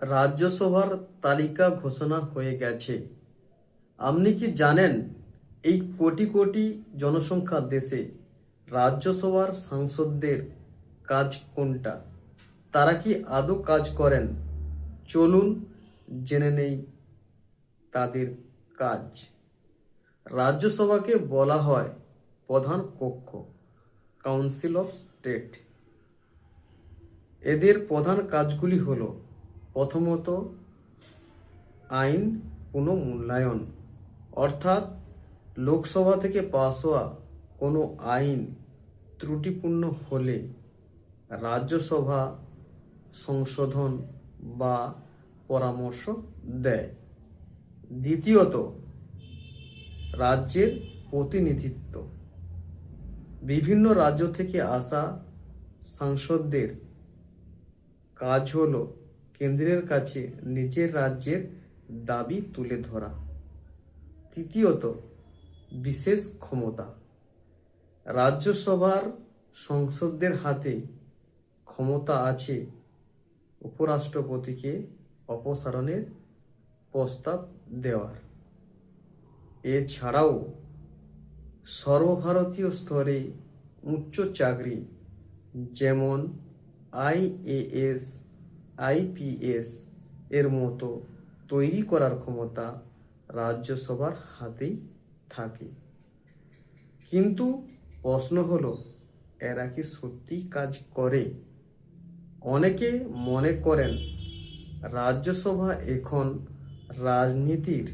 রাজ্যসভার তালিকা ঘোষণা হয়ে গেছে। আপনি কি জানেন এই কোটি কোটি জনসংখ্যার দেশে রাজ্যসভার সাংসদদের কাজ কোনটা? তারা কি আদৌ কাজ করেন? চলুন জেনে নেই তাদের কাজ। রাজ্যসভাকে বলা হয় প্রধান কক্ষ, কাউন্সিল অফ স্টেট। এদের প্রধান কাজগুলি হলো, প্রথমত আইন পুনঃমূল্যায়ন, অর্থাৎ লোকসভা থেকে পাস হওয়া কোনো আইন ত্রুটিপূর্ণ হলে রাজ্যসভা সংশোধন বা পরামর্শ দেয়। দ্বিতীয়ত রাজ্যের প্রতিনিধিত্ব। বিভিন্ন রাজ্য থেকে আসা সাংসদদের কাজ হলো কেন্দ্রের কাছে নিজের রাজ্যের দাবি তুলে ধরা। তৃতীয়ত বিশেষ ক্ষমতা। রাজ্যসভার সংসদদের হাতে ক্ষমতা আছে উপরাষ্ট্রপতিকে অপসারণের প্রস্তাব দেওয়ার। এছাড়াও সর্বভারতীয় স্তরে উচ্চ চাকরি যেমন IAS, IPS এর মতো তৈরি করার ক্ষমতা রাজ্যসভার হাতেই থাকে। কিন্তু প্রশ্ন হলো, এরা কি সত্যি কাজ করে? অনেকে মনে করেন রাজ্যসভা এখন রাজনীতির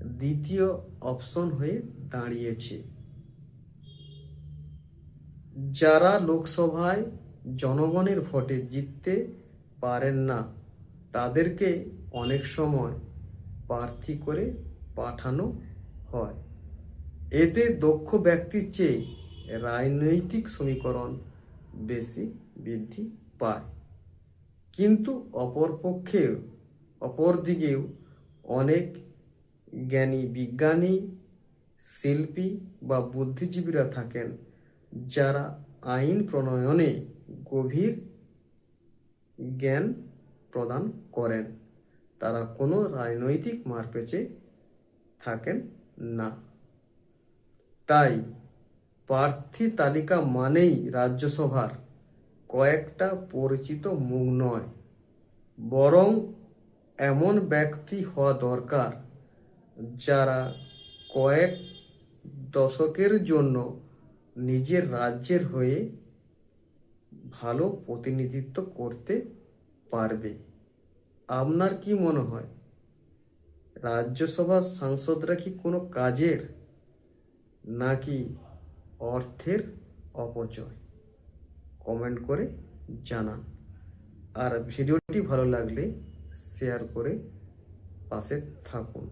দ্বিতীয় অপশন হয়ে দাঁড়িয়েছে। যারা লোকসভায় জনগণের ভোটে জিততে পারেন না তাদেরকে অনেক সময় প্রার্থী করে পাঠানো হয়। এতে দক্ষ ব্যক্তির চেয়ে রাজনৈতিক সমীকরণ বেশি বৃদ্ধি পায়। কিন্তু অপরদিকেও অনেক জ্ঞানী বিজ্ঞানী, শিল্পী বা বুদ্ধিজীবীরা থাকেন যারা আইন প্রণয়নে গভীর জ্ঞান প্রদান করেন। তারা কোনো রাজনৈতিক মারপ্যাঁচে থাকেন না। তাই প্রার্থী তালিকা মানেই রাজ্যসভার কয়েকটা পরিচিত মুখ নয়, বরং এমন ব্যক্তি হওয়া দরকার যারা কয়েক দশকের জন্য নিজের রাজ্যের হয়ে ভালো প্রতিনিধিত্ব করতে পারবে। আপনার কি মনে হয়, রাজ্যসভার সাংসদরা কি কোনো কাজের, নাকি অর্থের অপচয়? কমেন্ট করে জানান। আর ভিডিওটি ভালো লাগলে শেয়ার করে পাশে থাকুন।